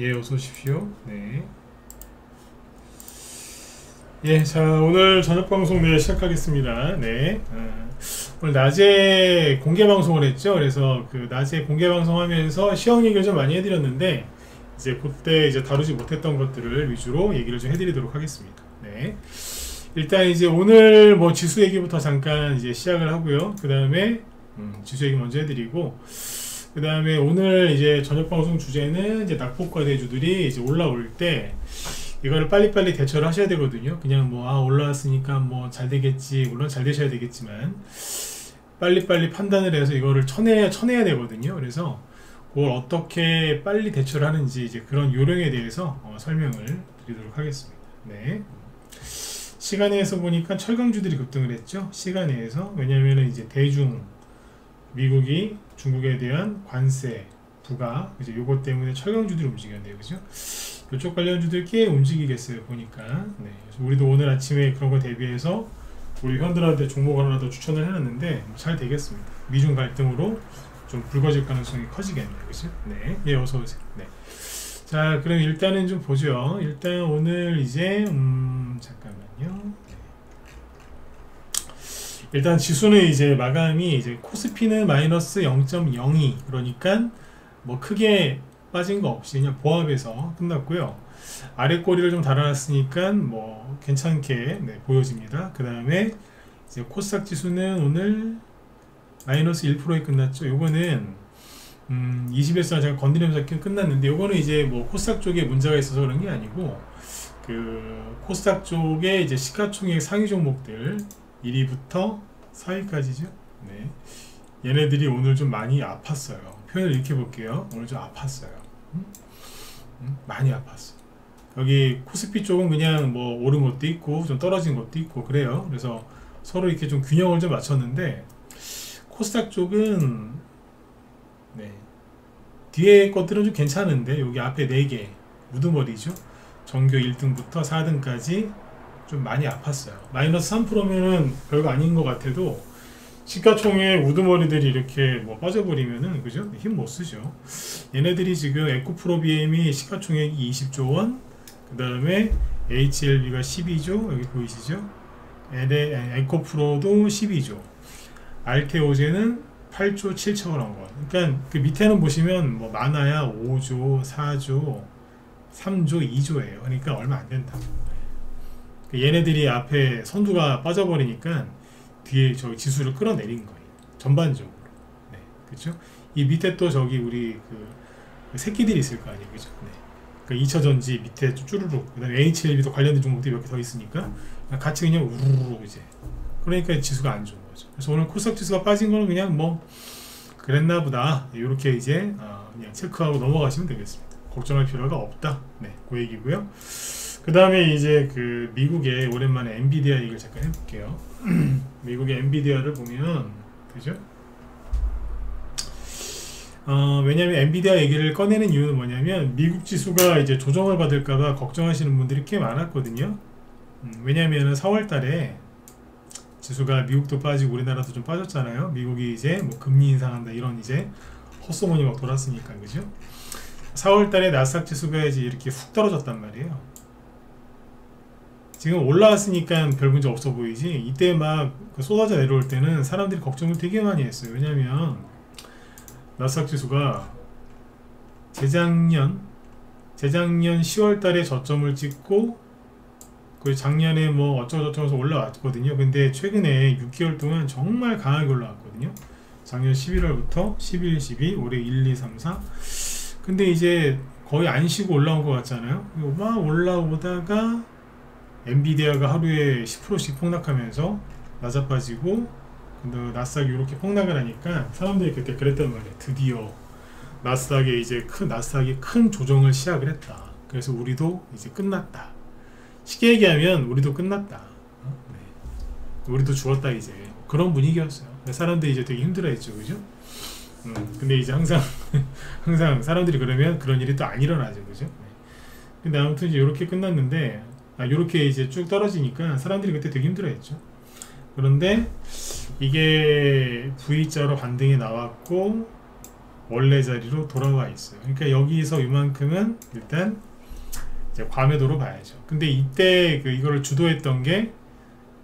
예, 어서 오십시오. 네. 예, 자, 오늘 저녁 방송 네, 시작하겠습니다. 네. 오늘 낮에 공개 방송을 했죠. 그래서 그 낮에 공개 방송하면서 시험 얘기를 좀 많이 해드렸는데, 이제 그때 이제 다루지 못했던 것들을 위주로 얘기를 좀 해드리도록 하겠습니다. 네. 일단 이제 오늘 뭐 지수 얘기부터 잠깐 이제 시작을 하고요. 그 다음에 지수 얘기 먼저 해드리고, 그 다음에 오늘 이제 저녁 방송 주제는 이제 낙폭과 대주들이 이제 올라올 때 이거를 빨리빨리 대처를 하셔야 되거든요. 그냥 뭐 올라왔으니까 뭐 잘 되겠지, 물론 잘 되셔야 되겠지만 빨리빨리 판단을 해서 이거를 쳐내야 되거든요. 그래서 그걸 어떻게 빨리 대처를 하는지 이제 그런 요령에 대해서 설명을 드리도록 하겠습니다. 네. 시간에서 보니까 철강주들이 급등을 했죠. 시간에서. 왜냐면은 이제 대중 미국이 중국에 대한 관세 부가 이제 요것 때문에 철강주들이 움직였네요. 그죠? 이쪽 관련주들 꽤 움직이겠어요. 보니까. 네. 그래서 우리도 오늘 아침에 그런 거 대비해서 우리 현들한테 종목을 하나 더 추천을 해놨는데 잘 되겠습니다. 미중 갈등으로 좀 붉어질 가능성이 커지겠네요. 그죠? 네. 예, 어서오세요. 네. 자, 그럼 일단은 좀 보죠. 일단 오늘 이제 잠깐만요. 일단 지수는 이제 마감이 이제 코스피는 마이너스 0.02, 그러니까 뭐 크게 빠진 거 없이 그냥 보합해서 끝났고요. 아래 꼬리를 좀 달아놨으니까 뭐 괜찮게 네, 보여집니다. 그 다음에 이제 코스닥 지수는 오늘 마이너스 1%에 끝났죠. 요거는 20일선 제가 건드리면서 끝났는데, 요거는 이제 뭐 코스닥 쪽에 문제가 있어서 그런 게 아니고 그 코스닥 쪽에 이제 시가총액 상위 종목들 1위부터 4위까지죠. 네. 얘네들이 오늘 좀 많이 아팠어요. 표현을 이렇게 볼게요. 오늘 좀 아팠어요. 많이 아팠어. 여기 코스피 쪽은 그냥 뭐 오른 것도 있고 좀 떨어진 것도 있고 그래요. 그래서 서로 이렇게 좀 균형을 좀 맞췄는데, 코스닥 쪽은 네. 뒤에 것들은 좀 괜찮은데 여기 앞에 4개 우두머리죠. 전교 1등부터 4등까지 좀 많이 아팠어요. 마이너스 3%면은 별거 아닌 것 같아도 시가총액 우두머리들이 이렇게 뭐 빠져버리면은 그죠? 힘 못 쓰죠. 얘네들이 지금 에코프로비엠이 시가총액이 20조 원, 그 다음에 HLB가 12조, 여기 보이시죠? 에코프로도 12조, 알테오제는 8조 7천억 원. 그러니까 그 밑에는 보시면 뭐 많아야 5조, 4조, 3조, 2조예요. 그러니까 얼마 안 된다. 얘네들이 앞에 선두가 빠져버리니까 뒤에 저 지수를 끌어내린 거예요. 전반적으로. 네, 그렇죠? 이 밑에 또 저기 우리 그 새끼들이 있을 거 아니에요, 그죠? 네. 그 2차전지 밑에 쭈루룩, 그다음에 HLB도 관련된 종목들이 몇 개 더 있으니까 같이 그냥 우르르 이제. 그러니까 지수가 안 좋은 거죠. 그래서 오늘 코스닥 지수가 빠진 거는 그냥 뭐 그랬나 보다. 이렇게 이제 그냥 체크하고 넘어가시면 되겠습니다. 걱정할 필요가 없다. 네, 그 얘기고요. 그 다음에 이제 그 미국의 오랜만에 엔비디아 얘기를 잠깐 해볼게요. 미국의 엔비디아를 보면 그죠? 왜냐면 엔비디아 얘기를 꺼내는 이유는 뭐냐면 미국 지수가 이제 조정을 받을까봐 걱정하시는 분들이 꽤 많았거든요. 왜냐면은 4월달에 지수가 미국도 빠지고 우리나라도 좀 빠졌잖아요. 미국이 이제 뭐 금리 인상한다 이런 이제 헛소문이 막 돌았으니까 그죠? 4월달에 나스닥 지수가 이제 이렇게 훅 떨어졌단 말이에요. 지금 올라왔으니까 별 문제 없어 보이지, 이때 막 쏟아져 내려올 때는 사람들이 걱정을 되게 많이 했어요. 왜냐면 나스닥 지수가 재작년 10월 달에 저점을 찍고 그 작년에 뭐 어쩌고저쩌고 해서 올라왔거든요. 근데 최근에 6개월 동안 정말 강하게 올라왔거든요. 작년 11월부터 11, 12, 올해 1, 2, 3, 4. 근데 이제 거의 안 쉬고 올라온 것 같잖아요. 막 올라오다가 엔비디아가 하루에 10%씩 폭락하면서 낮아빠지고, 근데 나스닥이 이렇게 폭락을 하니까 사람들이 그때 그랬단 말이에요. 드디어 나스닥이 큰 조정을 시작을 했다. 그래서 우리도 이제 끝났다. 쉽게 얘기하면 우리도 끝났다. 네. 우리도 죽었다 이제. 그런 분위기였어요. 사람들이 이제 되게 힘들어했죠, 그죠? 근데 이제 항상 사람들이 그러면 그런 일이 또 안 일어나죠, 그죠? 네. 근데 아무튼 이제 이렇게 끝났는데, 이렇게 이제 쭉 떨어지니까 사람들이 그때 되게 힘들어했죠. 그런데 이게 V자로 반등이 나왔고 원래 자리로 돌아와 있어요. 그러니까 여기서 이만큼은 일단 이제 과매도로 봐야죠. 근데 이때 이거를 주도했던 게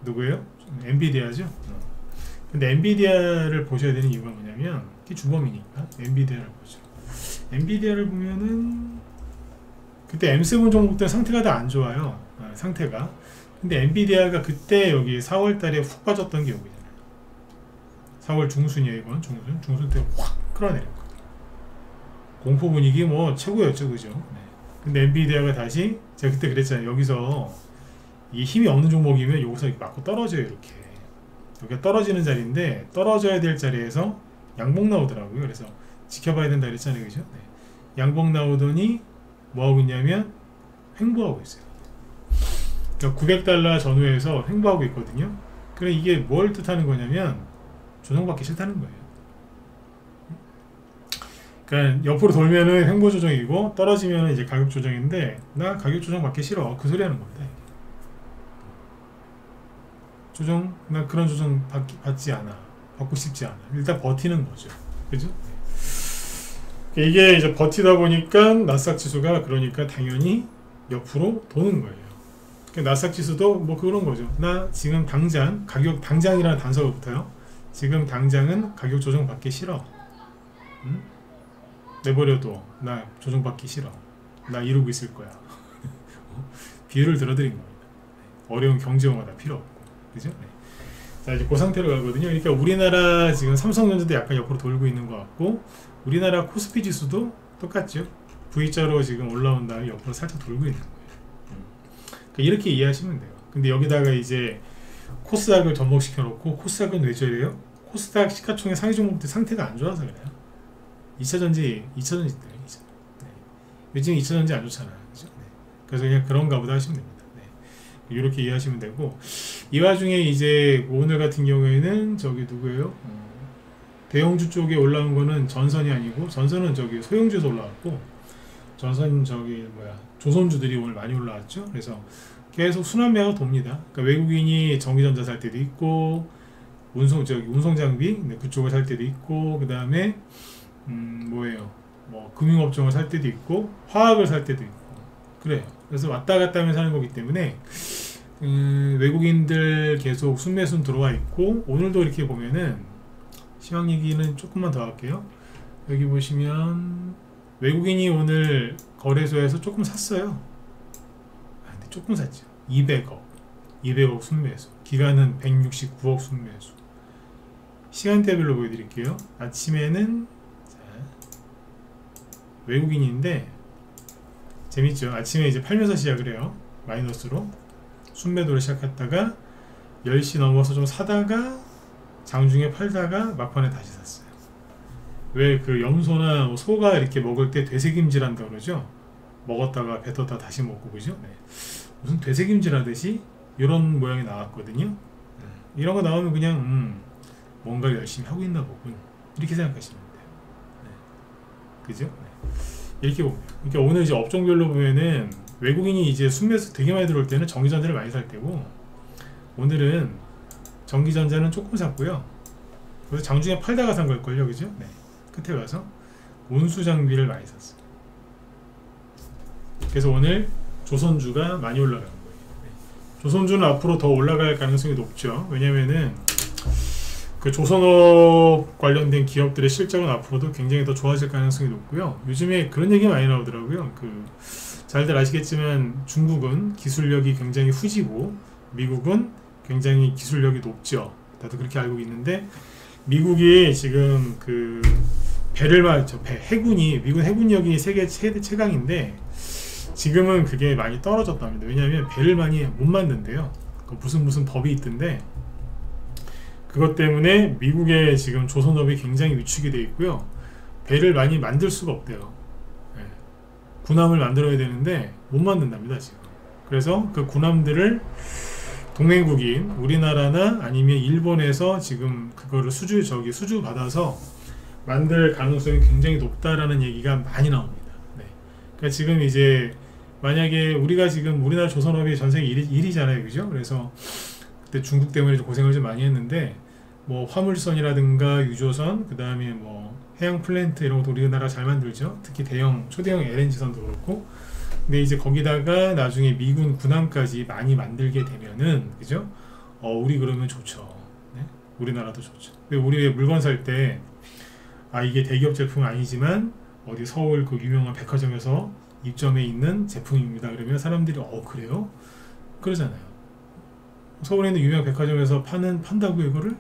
누구예요? 엔비디아죠. 근데 엔비디아를 보셔야 되는 이유가 뭐냐면 이게 주범이니까 엔비디아를 보죠. 엔비디아를 보면은 그때 M7 종목들 상태가 다 안 좋아요. 상태가. 근데 엔비디아가 그때 여기 4월 달에 훅 빠졌던 게 여기잖아요. 4월 중순이에요. 이건 중순 때 확 끌어내렸거든요. 공포 분위기 뭐 최고였죠, 그죠? 네. 근데 엔비디아가 다시 제가 그때 그랬잖아요. 여기서 이 힘이 없는 종목이면 여기서 맞고 떨어져요. 이렇게 여기가 떨어지는 자리인데 떨어져야 될 자리에서 양봉 나오더라고요. 그래서 지켜봐야 된다 그랬잖아요, 그죠? 네. 양봉 나오더니 뭐하고 있냐면 횡보하고 있어요. 그러니까 900달러 전후에서 횡보하고 있거든요. 그래 이게 뭘 뜻하는 거냐면 조정받기 싫다는 거예요. 그러니까 옆으로 돌면은 횡보 조정이고 떨어지면은 이제 가격 조정인데 나 가격 조정 받기 싫어 그 소리 하는 겁니다. 조정 나 그런 조정 받지 않아 받고 싶지 않아 일단 버티는 거죠. 그죠? 이게 이제 버티다 보니까 나스닥 지수가 그러니까 당연히 옆으로 도는 거예요. 그러니까 나스닥 지수도 뭐 그런 거죠. 나 지금 당장 가격 당장이라는 단서가 붙어요. 지금 당장은 가격 조정 받기 싫어. 응? 내버려둬. 나 조정받기 싫어. 나 이러고 있을 거야. 비유를 들어드린 겁니다. 어려운 경제용어다 필요 없고. 그죠? 네. 자, 이제 그 상태로 가거든요. 그러니까 우리나라 지금 삼성전자도 약간 옆으로 돌고 있는 것 같고, 우리나라 코스피 지수도 똑같죠. V자로 지금 올라온 다음에 옆으로 살짝 돌고 있는 거예요. 그러니까 이렇게 이해하시면 돼요. 근데 여기다가 이제 코스닥을 접목시켜 놓고, 코스닥은 왜 저래요? 코스닥 시가총액 상위 종목들 상태가 안 좋아서 그래요. 2차전지 때문에 네. 요즘 2차전지 안 좋잖아요. 그죠? 네. 그래서 그냥 그런가 보다 하시면 됩니다. 네. 이렇게 이해하시면 되고, 이 와중에 이제 오늘 같은 경우에는 저기 누구예요? 대형주 쪽에 올라온 거는 전선이 아니고, 전선은 저기 소형주에서 올라왔고, 전선 저기 뭐야 조선주들이 오늘 많이 올라왔죠. 그래서 계속 순환매가 돕니다. 그러니까 외국인이 전기전자 살 때도 있고, 운송장비 그쪽을 살 때도 있고, 그 다음에 뭐예요? 뭐 금융업종을 살 때도 있고 화학을 살 때도 있고 그래요. 그래서 왔다 갔다 하면서 하는 거기 때문에 외국인들 계속 순매순 들어와 있고 오늘도 이렇게 보면은 시황 얘기는 조금만 더 할게요. 여기 보시면 외국인이 오늘 거래소에서 조금 샀어요. 근데 조금 샀죠. 200억 순매수. 기간은 169억 순매수. 시간대별로 보여드릴게요. 아침에는 외국인인데 재밌죠. 아침에 이제 팔면서 시작을 해요. 마이너스로 순매도를 시작했다가 10시 넘어서 좀 사다가 장중에 팔다가 막판에 다시 샀어요. 왜 그 염소나 소가 이렇게 먹을 때 되새김질 한다 그러죠. 먹었다가 뱉었다 다시 먹고 그죠. 네. 무슨 되새김질 하듯이 이런 모양이 나왔거든요. 이런 거 나오면 그냥 뭔가 열심히 하고 있나 보군 이렇게 생각하시면 돼요. 네. 그죠? 네. 이렇게 보면 그러니까 오늘 이제 업종별로 보면은 외국인이 이제 순매수 되게 많이 들어올 때는 전기전자를 많이 살 때고, 오늘은 전기전자는 조금 샀고요. 그래서 장중에 팔다가 산 걸걸요, 그죠? 네. 끝에 가서 운수장비를 많이 샀어요. 그래서 오늘 조선주가 많이 올라가는 거예요. 네. 조선주는 앞으로 더 올라갈 가능성이 높죠. 왜냐면은 그 조선업 관련된 기업들의 실적은 앞으로도 굉장히 더 좋아질 가능성이 높고요. 요즘에 그런 얘기 많이 나오더라고요. 잘들 아시겠지만 중국은 기술력이 굉장히 후지고 미국은 굉장히 기술력이 높죠. 다들 그렇게 알고 있는데, 미국이 지금 그 해군이 미군 해군력이 세계 최강인데 지금은 그게 많이 떨어졌답니다. 왜냐하면 배를 많이 못 만든대요. 무슨 법이 있던데 그것 때문에 미국의 지금 조선업이 굉장히 위축이 되어 있고요. 배를 많이 만들 수가 없대요. 네. 군함을 만들어야 되는데 못 만든답니다 지금. 그래서 그 군함들을 동맹국인 우리나라나 아니면 일본에서 지금 그거를 수주 받아서 만들 가능성이 굉장히 높다라는 얘기가 많이 나옵니다. 네. 그러니까 지금 이제 만약에 우리가 지금 우리나라 조선업이 전 세계 1위잖아요, 그죠? 그래서 그때 중국 때문에 고생을 좀 많이 했는데 뭐 화물선이라든가 유조선, 그 다음에 뭐 해양 플랜트 이런 것도 우리나라 잘 만들죠. 특히 대형, 초대형 LNG선도 그렇고. 근데 이제 거기다가 나중에 미군 군함까지 많이 만들게 되면은, 그죠? 우리 그러면 좋죠. 네? 우리나라도 좋죠. 근데 우리 왜 물건 살 때, 이게 대기업 제품은 아니지만, 어디 서울 그 유명한 백화점에서 입점해 있는 제품입니다. 그러면 사람들이, 그래요? 그러잖아요. 서울에 있는 유명 백화점에서 판다고 이거를?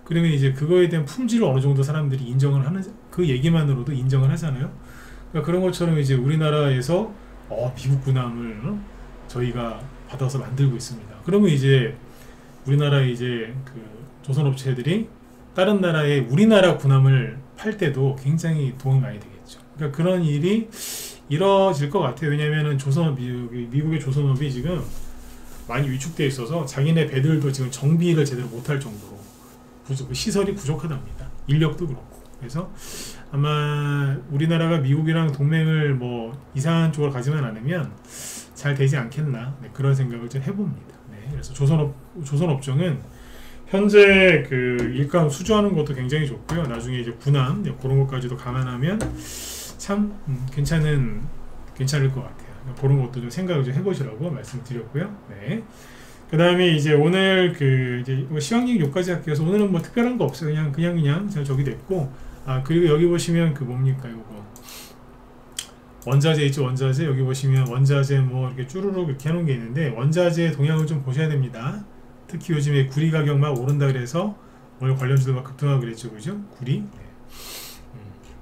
그러면 이제 그거에 대한 품질을 어느 정도 사람들이 인정을 하는, 그 얘기만으로도 인정을 하잖아요. 그러니까 그런 것처럼 이제 우리나라에서 미국 군함을 저희가 받아서 만들고 있습니다. 그러면 이제 우리나라의 이제 그 조선업체들이 다른 나라에 우리나라 군함을 팔 때도 굉장히 도움이 많이 되겠죠. 그러니까 그런 일이 이뤄질 것 같아요. 왜냐면은 미국의 조선업이 지금 많이 위축되어 있어서 자기네 배들도 지금 정비를 제대로 못할 정도로 시설이 부족하답니다. 인력도 그렇고. 그래서 아마 우리나라가 미국이랑 동맹을 뭐 이상한 쪽으로 가지만 않으면 잘 되지 않겠나, 네, 그런 생각을 좀 해봅니다. 네, 그래서 조선업종은 현재 그 일감 수주하는 것도 굉장히 좋고요. 나중에 이제 군함, 네, 그런 것까지도 감안하면 참 괜찮을 것 같아요. 그런 것도 좀 생각을 좀 해보시라고 말씀드렸고요. 네. 그 다음에 이제 오늘 이제 시황얘기 여기까지 할게요. 그래서 오늘은 뭐 특별한 거 없어요. 그냥 저기 됐고, 그리고 여기 보시면 그 뭡니까, 요거. 원자재 있죠, 원자재. 여기 보시면 원자재 뭐 이렇게 쭈루룩 이렇게 해놓은 게 있는데, 원자재 동향을 좀 보셔야 됩니다. 특히 요즘에 구리 가격 막 오른다 그래서 오늘 관련주도 막 급등하고 그랬죠, 그죠? 구리.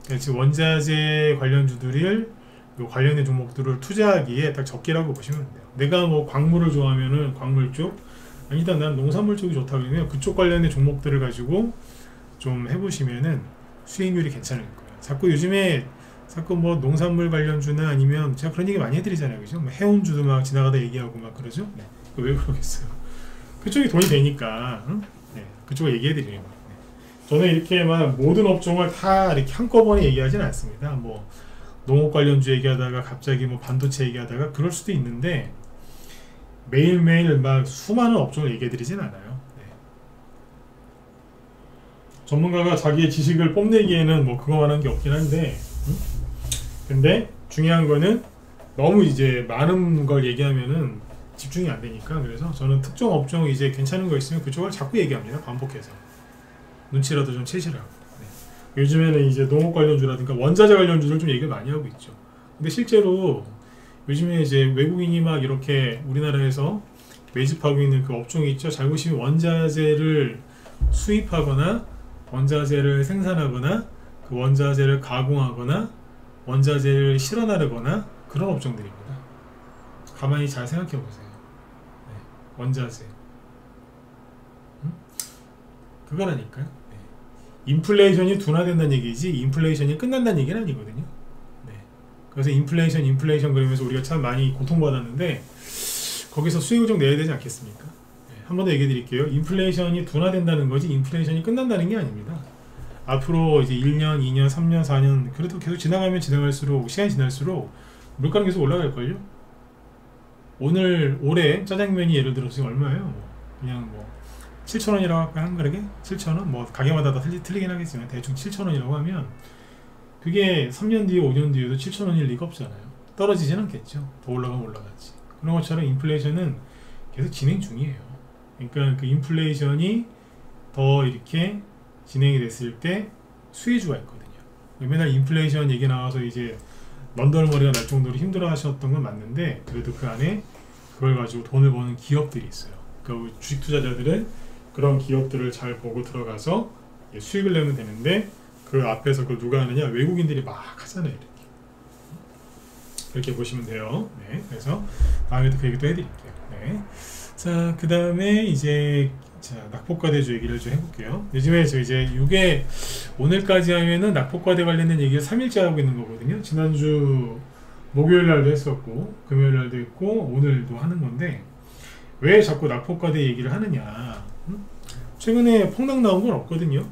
네. 지금 원자재 관련주들을 관련된 종목들을 투자하기에 딱 적기라고 보시면 돼요. 내가 뭐 광물을 좋아하면은 광물 쪽, 아니다 난 농산물 쪽이 좋다 그러면 그쪽 관련된 종목들을 가지고 좀 해보시면은 수익률이 괜찮을 거예요. 자꾸 뭐 농산물 관련주나 아니면 제가 그런 얘기 많이 해드리잖아요, 그죠? 뭐 해운주도 막 지나가다 얘기하고 막 그러죠. 네. 왜 그러겠어요? 그쪽이 돈이 되니까, 응? 네. 그쪽을 얘기해드리는 거예요. 네. 저는 이렇게 막 모든 업종을 다 이렇게 한꺼번에 얘기하지는 않습니다. 뭐 농업 관련주 얘기하다가 갑자기 뭐 반도체 얘기하다가 그럴 수도 있는데 매일매일 막 수많은 업종을 얘기해드리진 않아요. 네. 전문가가 자기의 지식을 뽐내기에는 뭐 그거만 한 게 없긴 한데, 근데 중요한 거는 너무 이제 많은 걸 얘기하면은 집중이 안 되니까, 그래서 저는 특정 업종 이제 괜찮은 거 있으면 그쪽을 자꾸 얘기합니다. 반복해서 눈치라도 좀 채시라고. 네. 요즘에는 이제 농업 관련주라든가 원자재 관련주를 좀 얘기를 많이 하고 있죠. 근데 실제로 요즘에 이제 외국인이 막 이렇게 우리나라에서 매집하고 있는 그 업종이 있죠. 잘 보시면 원자재를 수입하거나 원자재를 생산하거나 그 원자재를 가공하거나 원자재를 실어나르거나 그런 업종들입니다. 가만히 잘 생각해 보세요. 네. 원자재. 그거라니까요. 네. 인플레이션이 둔화된다는 얘기지 인플레이션이 끝난다는 얘기는 아니거든요. 네. 그래서 인플레이션 그러면서 우리가 참 많이 고통받았는데 거기서 수익을 좀 내야 되지 않겠습니까? 네. 한 번 더 얘기해 드릴게요. 인플레이션이 둔화된다는 거지 인플레이션이 끝난다는 게 아닙니다. 앞으로 이제 1년, 2년, 3년, 4년 그래도 계속 지나갈수록 시간이 지날수록 물가는 계속 올라갈걸요? 올해 짜장면이 예를 들어서 지금 얼마예요? 그냥 뭐 7,000원이라고 할까요? 한 그릇에? 7,000원? 뭐 가게마다 다 틀리긴 하겠지만 대충 7,000원이라고 하면 그게 3년 뒤에 5년 뒤에도 7,000원일 리가 없잖아요. 떨어지진 않겠죠. 더 올라가면 올라가지. 그런 것처럼 인플레이션은 계속 진행 중이에요. 그러니까 그 인플레이션이 더 이렇게 진행이 됐을 때 수혜주가 있거든요. 맨날 인플레이션 얘기 나와서 이제 런던머리가 날 정도로 힘들어 하셨던 건 맞는데 그래도 그 안에 그걸 가지고 돈을 버는 기업들이 있어요. 그러니까 주식 투자자들은 그런 기업들을 잘 보고 들어가서 수익을 내면 되는데 그 앞에서 그걸 누가 하느냐? 외국인들이 막 하잖아요. 이렇게 보시면 돼요. 네, 그래서 다음에도 그 얘기도 해드릴게요. 네. 자, 그 다음에 이제 낙폭과대주 얘기를 좀 해볼게요. 요즘에 이제 이게 오늘까지 하면은 낙폭과대 관련된 얘기를 3일째 하고 있는 거거든요. 지난주 목요일 날도 했었고 금요일 날도 했고 오늘도 하는 건데 왜 자꾸 낙폭과대 얘기를 하느냐? 최근에 폭락 나온 건 없거든요.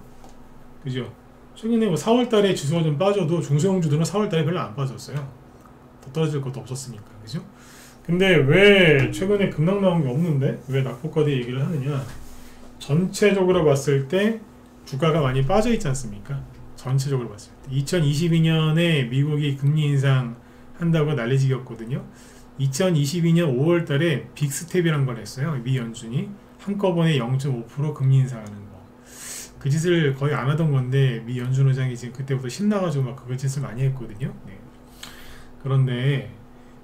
그죠? 최근에 뭐 4월달에 지수가 좀 빠져도 중소형주들은 4월달에 별로 안 빠졌어요. 더 떨어질 것도 없었으니까, 그죠? 근데 왜 최근에 급락 나온 게 없는데 왜 낙폭과대 얘기를 하느냐? 전체적으로 봤을 때 주가가 많이 빠져 있지 않습니까? 전체적으로 봤을 때 2022년에 미국이 금리 인상 한다고 난리지겼거든요. 2022년 5월 달에 빅스텝이란 걸 했어요. 미 연준이 한꺼번에 0.5% 금리 인상하는 거. 그 짓을 거의 안 하던 건데 미 연준 의장이 지금 그때부터 신나가지고 막 그 짓을 많이 했거든요. 네. 그런데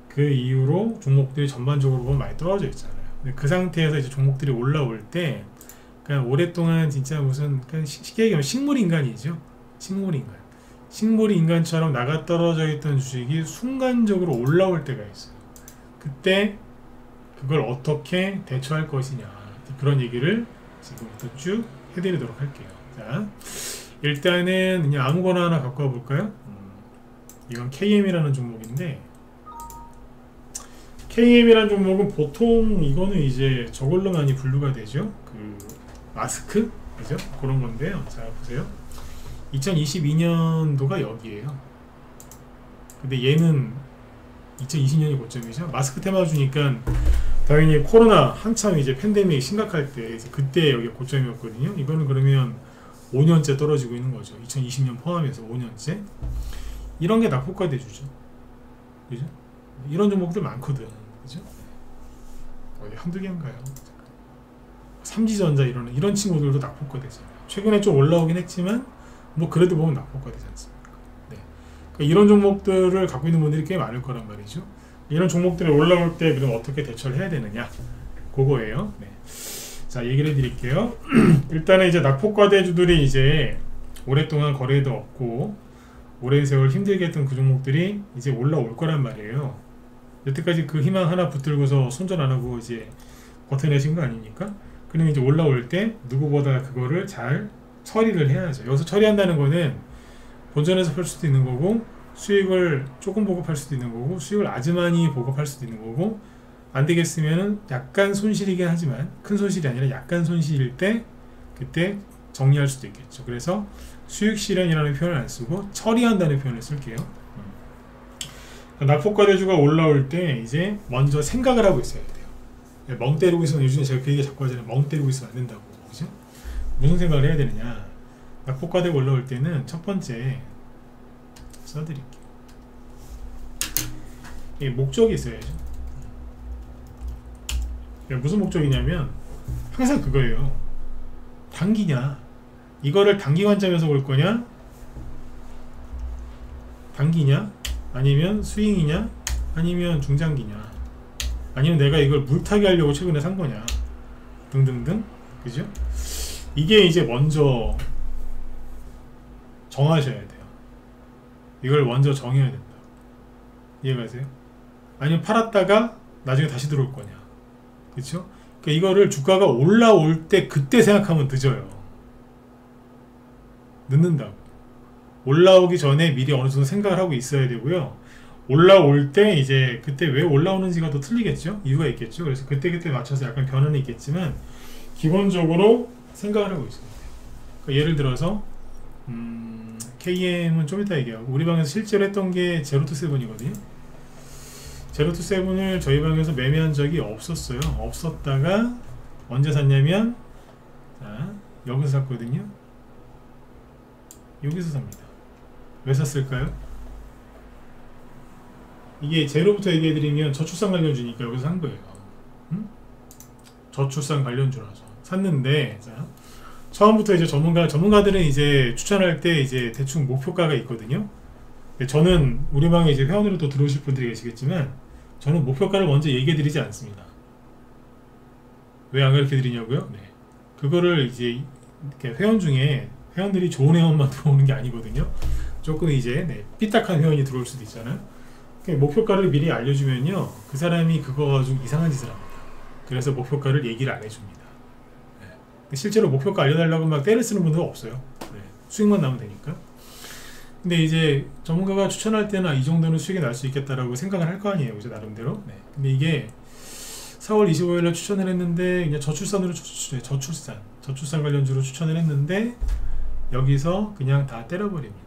그 이후로 종목들이 전반적으로 보면 많이 떨어져 있잖아요. 근데 그 상태에서 이제 종목들이 올라올 때 그냥 오랫동안 진짜 무슨 그냥 쉽게 얘기하면 식물인간이죠. 식물인간. 식물인간처럼 나가 떨어져 있던 주식이 순간적으로 올라올 때가 있어요. 그때 그걸 어떻게 대처할 것이냐, 그런 얘기를 지금부터 쭉 해드리도록 할게요. 자, 일단은 그냥 아무거나 하나 갖고 와볼까요? 이건 KM이라는 종목인데, KM이라는 종목은 보통 이거는 이제 저걸로 많이 분류가 되죠. 그 마스크, 그죠? 그런 건데요. 자, 보세요. 2022년도가 여기에요. 근데 얘는 2020년이 고점이죠. 마스크 테마 주니까 당연히 코로나 한참 이제 팬데믹 심각할 때 그때 여기 고점이었거든요. 이거는 그러면 5년째 떨어지고 있는 거죠. 2020년 포함해서 5년째. 이런 게 낙폭과대주죠. 그죠? 이런 종목들 많거든. 그죠? 어디 한두 개인가요? 삼지전자 이런 친구들도 낙폭과대잖아요. 최근에 좀 올라오긴 했지만 뭐 그래도 보면 낙폭과대지 않습니까? 네. 그러니까 이런 종목들을 갖고 있는 분들이 꽤 많을 거란 말이죠. 이런 종목들이 올라올 때 그럼 어떻게 대처를 해야 되느냐, 그거예요. 네. 자, 얘기를 해드릴게요. 일단은 이제 낙폭과대주들이 이제 오랫동안 거래도 없고 오랜 세월 힘들게 했던 그 종목들이 이제 올라올 거란 말이에요. 여태까지 그 희망 하나 붙들고서 손절 안 하고 이제 버텨내신 거 아닙니까? 그러면 이제 올라올 때 누구보다 그거를 잘 처리를 해야죠. 여기서 처리한다는 거는 본전에서 팔 수도 있는 거고, 수익을 조금 보급할 수도 있는 거고, 수익을 아주 많이 보급할 수도 있는 거고, 안 되겠으면은 약간 손실이긴 하지만 큰 손실이 아니라 약간 손실일 때 그때 정리할 수도 있겠죠. 그래서 수익 실현이라는 표현을 안 쓰고 처리한다는 표현을 쓸게요. 낙폭과대주가 올라올 때 이제 먼저 생각을 하고 있어야 돼요. 멍 때리고 있으면, 요즘에 제가 그 얘기 자꾸 하잖아요. 멍 때리고 있으면 안 된다고. 그죠? 무슨 생각을 해야 되느냐. 낙폭과대가 올라올 때는 첫 번째 써드릴게요. 이게 목적이 있어야죠. 무슨 목적이냐면 항상 그거예요. 단기냐, 이거를 단기 관점에서 볼 거냐, 단기냐, 아니면 스윙이냐, 아니면 중장기냐, 아니면 내가 이걸 물타기 하려고 최근에 산 거냐, 등등등. 그죠? 이게 이제 먼저 정하셔야 돼요. 이걸 먼저 정해야 된다. 이해가세요? 아니면 팔았다가 나중에 다시 들어올 거냐. 그렇죠? 그러니까 이거를 주가가 올라올 때 그때 생각하면 늦어요. 늦는다고. 올라오기 전에 미리 어느 정도 생각을 하고 있어야 되고요. 올라올 때 이제 그때 왜 올라오는지가 또 틀리겠죠? 이유가 있겠죠? 그래서 그때그때 맞춰서 약간 변화는 있겠지만 기본적으로 생각을 하고 있어야 돼요. 그러니까 예를 들어서 KM은 좀 이따 얘기하고, 우리 방에서 실제로 했던 게 제로투세븐이거든요. 제로투세븐을 저희 방에서 매매한 적이 없었어요. 없었다가 언제 샀냐면, 자, 여기서 샀거든요. 여기서 삽니다. 왜 샀을까요? 이게 제로부터 얘기해드리면 저출산 관련주니까 여기서 산 거예요. 저출산 관련주라서 샀는데, 자, 처음부터 이제 전문가들은 이제 추천할 때 이제 대충 목표가가 있거든요. 저는 우리 방에 이제 회원으로 또 들어오실 분들이 계시겠지만, 저는 목표가를 먼저 얘기해드리지 않습니다. 왜 안 그렇게 드리냐고요? 네. 그거를 이제 회원 중에 회원들이 좋은 회원만 들어오는 게 아니거든요. 조금 이제 삐딱한 회원이 들어올 수도 있잖아요. 목표가를 미리 알려주면요, 그 사람이 그거 가지고 이상한 짓을 합니다. 그래서 목표가를 얘기를 안 해줍니다. 네. 실제로 목표가 알려달라고 막 때를 쓰는 분들은 없어요. 네. 수익만 나면 되니까. 근데 이제 전문가가 추천할 때나 이 정도는 수익이 날 수 있겠다라고 생각을 할 거 아니에요, 그죠? 나름대로. 네. 근데 이게 4월 25일에 추천을 했는데 그냥 저출산으로 저출산 관련주로 추천을 했는데 여기서 그냥 다 때려버립니다.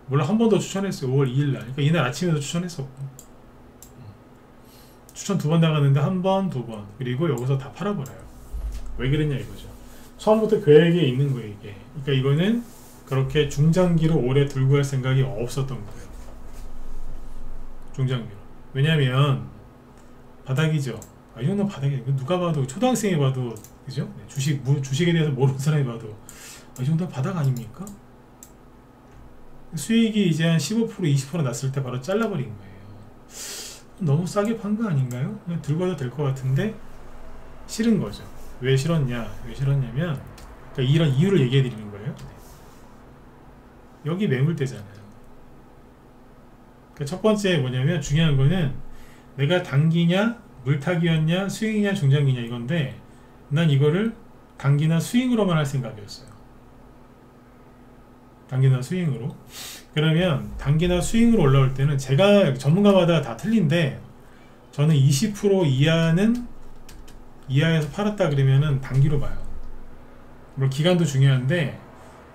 물론 한 번 더 추천했어요. 5월 2일날. 그러니까 이날 아침에도 추천했었고, 추천 2번 나갔는데 한 번, 2번, 그리고 여기서 다 팔아버려요. 왜 그랬냐 이거죠. 처음부터 계획에 있는 거예요 이게. 그러니까 이거는 그렇게 중장기로 오래 들고 갈 생각이 없었던 거예요. 중장기로. 왜냐면 바닥이죠. 이 정도 바닥이 누가 봐도 초등학생이 봐도 그죠? 네, 주식에 대해서 모르는 사람이 봐도 이 정도는 바닥 아닙니까? 수익이 이제 한 15% 20% 났을 때 바로 잘라버린 거예요. 너무 싸게 판 거 아닌가요? 그냥 들고 와도 될 것 같은데 싫은 거죠. 왜 싫었냐? 왜 싫었냐면 그러니까 이런 이유를 얘기해 드리는 거예요. 여기 매물대잖아요. 그러니까 첫 번째 뭐냐면 중요한 거는 내가 단기냐 물타기였냐 스윙이냐 중장기냐 이건데 난 이거를 단기나 스윙으로만 할 생각이었어요. 단기나 스윙으로. 그러면 단기나 스윙으로 올라올 때는 제가 전문가마다 다 틀린데 저는 20% 이하에서 팔았다 그러면은 단기로 봐요. 물론 기간도 중요한데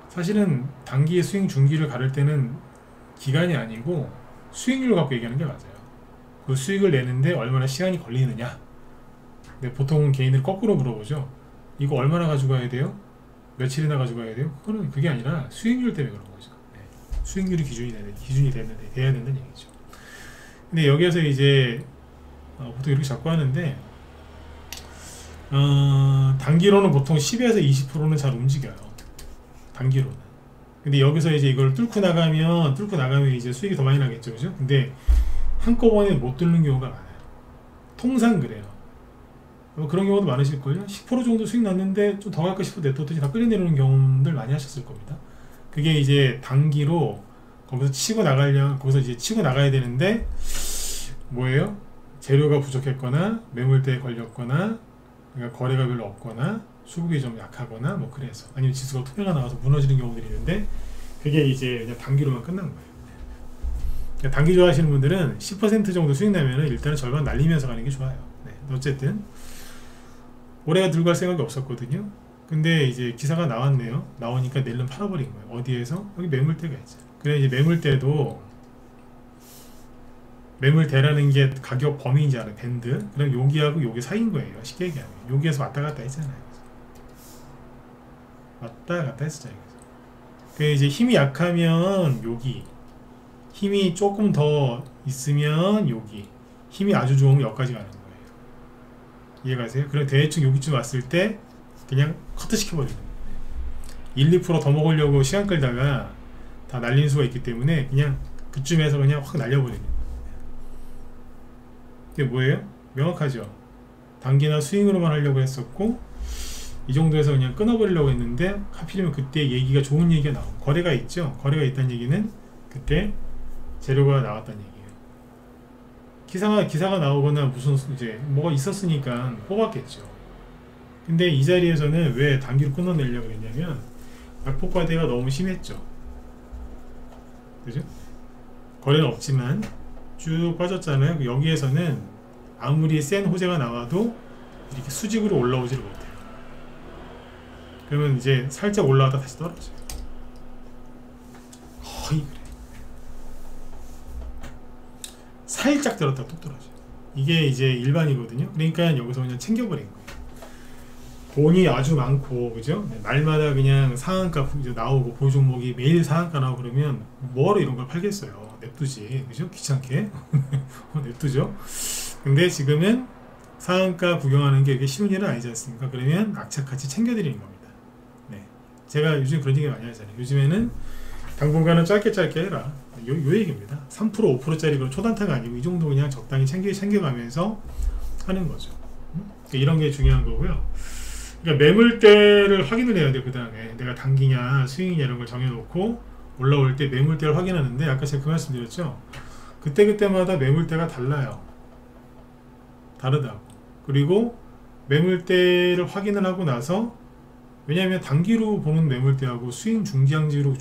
사실은 단기 스윙 중기를 가를 때는 기간이 아니고 수익률을 갖고 얘기하는 게 맞아요. 그 수익을 내는데 얼마나 시간이 걸리느냐. 근데 보통 개인들 거꾸로 물어보죠. 이거 얼마나 가져가야 돼요? 며칠이나 가져가야 돼요? 그게 아니라 수익률 때문에 그런 거죠. 네. 수익률이 기준이 돼야 된다는 얘기죠. 근데 여기에서 이제 보통 이렇게 자꾸 하는데 단기로는 보통 10에서 20%는 잘 움직여요. 단기로는. 근데 여기서 이제 이걸 뚫고 나가면 이제 수익이 더 많이 나겠죠, 그죠? 근데 한꺼번에 못 뚫는 경우가 많아요. 통상 그래요. 그런 경우도 많으실걸요? 10% 정도 수익 났는데 좀 더 갈까 싶어 냅뒀더니 다 끌려내리는 경험들 많이 하셨을 겁니다. 그게 이제 단기로 거기서 치고 나가야 되는데 뭐예요? 재료가 부족했거나 매물대에 걸렸거나 그러니까 거래가 별로 없거나 수급이 좀 약하거나 뭐 그래서 아니면 지수가 투표가 나와서 무너지는 경우들이 있는데 그게 이제 그냥 단기로만 끝난 거예요. 그러니까 단기 좋아하시는 분들은 10% 정도 수익 나면은 일단은 절반 날리면서 가는 게 좋아요. 네. 어쨌든 올해가 들고 갈 생각이 없었거든요. 근데 이제 기사가 나왔네요. 나오니까 낼름 팔아버린 거예요. 어디에서? 여기 매물대가 있죠. 그래 이제 매물대라는 게 가격 범위인지 알아요. 밴드. 그럼 여기하고 여기 사이인 거예요. 쉽게 얘기하면. 여기에서 왔다 갔다 했잖아요. 왔다 갔다 했었잖아요. 그 이제 힘이 약하면 여기, 힘이 조금 더 있으면 여기, 힘이 아주 좋으면 여기까지 가는 거예요. 이해가세요? 그럼 대충 여기쯤 왔을 때 그냥 커트 시켜버리는 거예요. 1, 2% 더 먹으려고 시간 끌다가 다 날린 수가 있기 때문에 그냥 그쯤에서 그냥 확 날려버리는 거예요. 이게 뭐예요? 명확하죠? 단기나 스윙으로만 하려고 했었고 이 정도에서 그냥 끊어버리려고 했는데 하필이면 그때 얘기가 좋은 얘기가 나오고 거래가 있죠? 거래가 있다는 얘기는 그때 재료가 나왔다는 얘기예요. 기사가 나오거나 무슨 이제 뭐가 있었으니까 뽑았겠죠. 근데 이 자리에서는 왜 단기로 끊어내려고 했냐면 약폭과대가 너무 심했죠. 그죠? 거래는 없지만 쭉 빠졌잖아요. 여기에서는 아무리 센 호재가 나와도 이렇게 수직으로 올라오지를 못해요. 그러면 이제 살짝 올라왔다 다시 떨어져요. 거의 그래. 살짝 들었다 또 떨어져요. 이게 이제 일반이거든요. 그러니까 여기서 그냥 챙겨버린 거예요. 돈이 아주 많고 그죠? 날마다 그냥 상한가 나오고 보유 종목이 매일 상한가 나오고 그러면 뭐하러 이런 걸 팔겠어요. 냅두지 그죠? 귀찮게 냅두죠. 근데 지금은 상한가 구경하는 게 이게 쉬운 일은 아니지 않습니까? 그러면 악착같이 챙겨드리는 겁니다. 네, 제가 요즘 그런 얘기 많이 하잖아요. 요즘에는 당분간은 짧게 해라. 요 얘기입니다. 3% 5%짜리 그런 초단타가 아니고 이 정도 그냥 적당히 챙겨가면서 하는 거죠. 이런 게 중요한 거고요. 그러니까 매물대를 확인을 해야 돼요. 그 다음에 내가 단기냐 스윙이냐 이런 걸 정해놓고 올라올 때 매물대를 확인하는데 아까 제가 그 말씀 드렸죠. 그때마다 매물대가 달라요. 다르다고. 그리고 매물대를 확인을 하고 나서 왜냐하면 단기로 보는 매물대하고 스윙 중장기로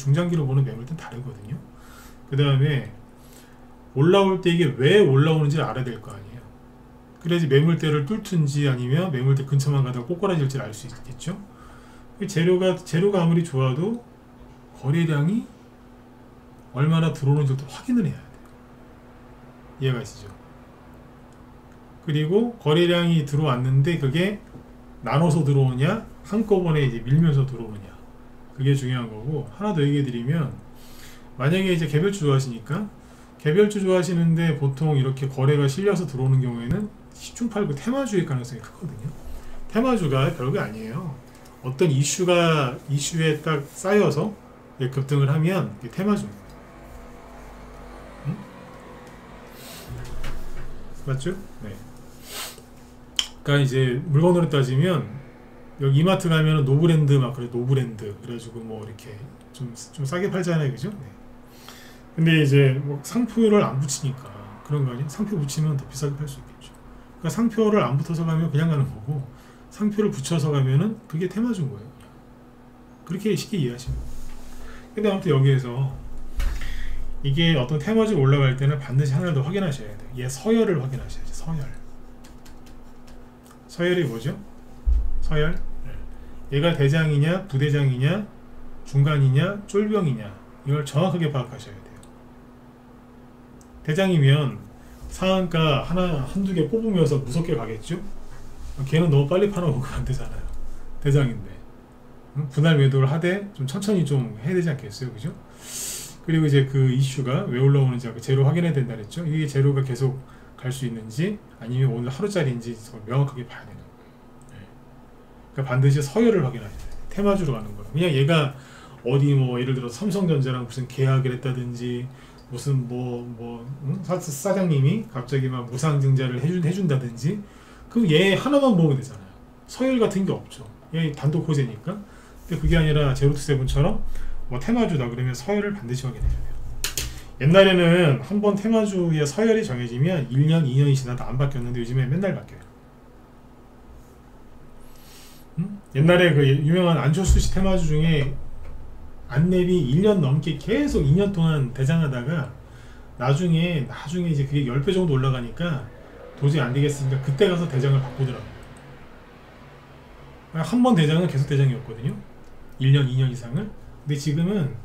보는 매물대는 다르거든요. 그 다음에 올라올 때 이게 왜 올라오는지 알아야 될 거 아니에요. 그래야지 매물대를 뚫든지 아니면 매물대 근처만 가다가 꼬꾸라질지 알 수 있겠죠. 재료가 아무리 좋아도 거래량이 얼마나 들어오는지도 확인을 해야 돼요. 이해가 있으죠? 그리고 거래량이 들어왔는데 그게 나눠서 들어오냐, 한꺼번에 이제 밀면서 들어오느냐, 그게 중요한 거고. 하나 더 얘기해 드리면, 만약에 이제 개별주 좋아하시니까, 개별주 좋아하시는데 보통 이렇게 거래가 실려서 들어오는 경우에는 시중팔고 테마주일 가능성이 크거든요. 테마주가 별거 아니에요. 어떤 이슈에 딱 쌓여서 급등을 하면 이게 테마주입니다. 응? 맞죠? 네. 그러니까 이제 물건으로 따지면 여기 이마트 가면은 노브랜드 막 그래, 노브랜드 그래가지고 뭐 이렇게 좀 싸게 팔잖아요, 그죠? 네. 근데 이제 뭐 상표를 안 붙이니까 그런 거 아니에요? 상표 붙이면 더 비싸게 팔 수 있겠죠. 그러니까 상표를 안 붙어서 가면 그냥 가는 거고, 상표를 붙여서 가면은 그게 테마주인 거예요. 그렇게 쉽게 이해하시면 돼요. 근데 아무튼 여기에서 이게 어떤 테마주가 올라갈 때는 반드시 하나를 더 확인하셔야 돼요. 얘 서열을 확인하셔야죠. 서열이 뭐죠? 서열? 얘가 대장이냐, 부대장이냐, 중간이냐, 쫄병이냐, 이걸 정확하게 파악하셔야 돼요. 대장이면 상한가 한두 개 뽑으면서 무섭게 가겠죠? 걔는 너무 빨리 파놓으면 안 되잖아요. 대장인데. 분할 매도를 하되 좀 천천히 좀 해야 되지 않겠어요? 그죠? 그리고 이제 그 이슈가 왜 올라오는지 제로 확인해야 된다 그랬죠? 이게 제로가 계속 갈 수 있는지 아니면 오늘 하루짜리인지 명확하게 봐야 되는 거예요. 네. 그러니까 반드시 서열을 확인하셔야 돼요. 테마주로 가는 거예요. 그냥 얘가 어디 뭐 예를 들어 삼성전자랑 무슨 계약을 했다든지 무슨 사장님이 갑자기 막 무상증자를 해준다든지 그럼 얘 하나만 보면 되잖아요. 서열 같은 게 없죠. 얘 단독 호재니까. 근데 그게 아니라 제로투세븐처럼 뭐 테마주다 그러면 서열을 반드시 확인해야 돼요. 옛날에는 한번 테마주의 서열이 정해지면 1년, 2년이 지나도 안 바뀌었는데 요즘에 맨날 바뀌어요. 옛날에 그 유명한 안철수 씨 테마주 중에 안랩이 1년 넘게 계속 2년 동안 대장하다가 나중에 이제 그게 10배 정도 올라가니까 도저히 안 되겠으니까 그때 가서 대장을 바꾸더라고요. 한 번 대장은 계속 대장이었거든요. 1년, 2년 이상을. 근데 지금은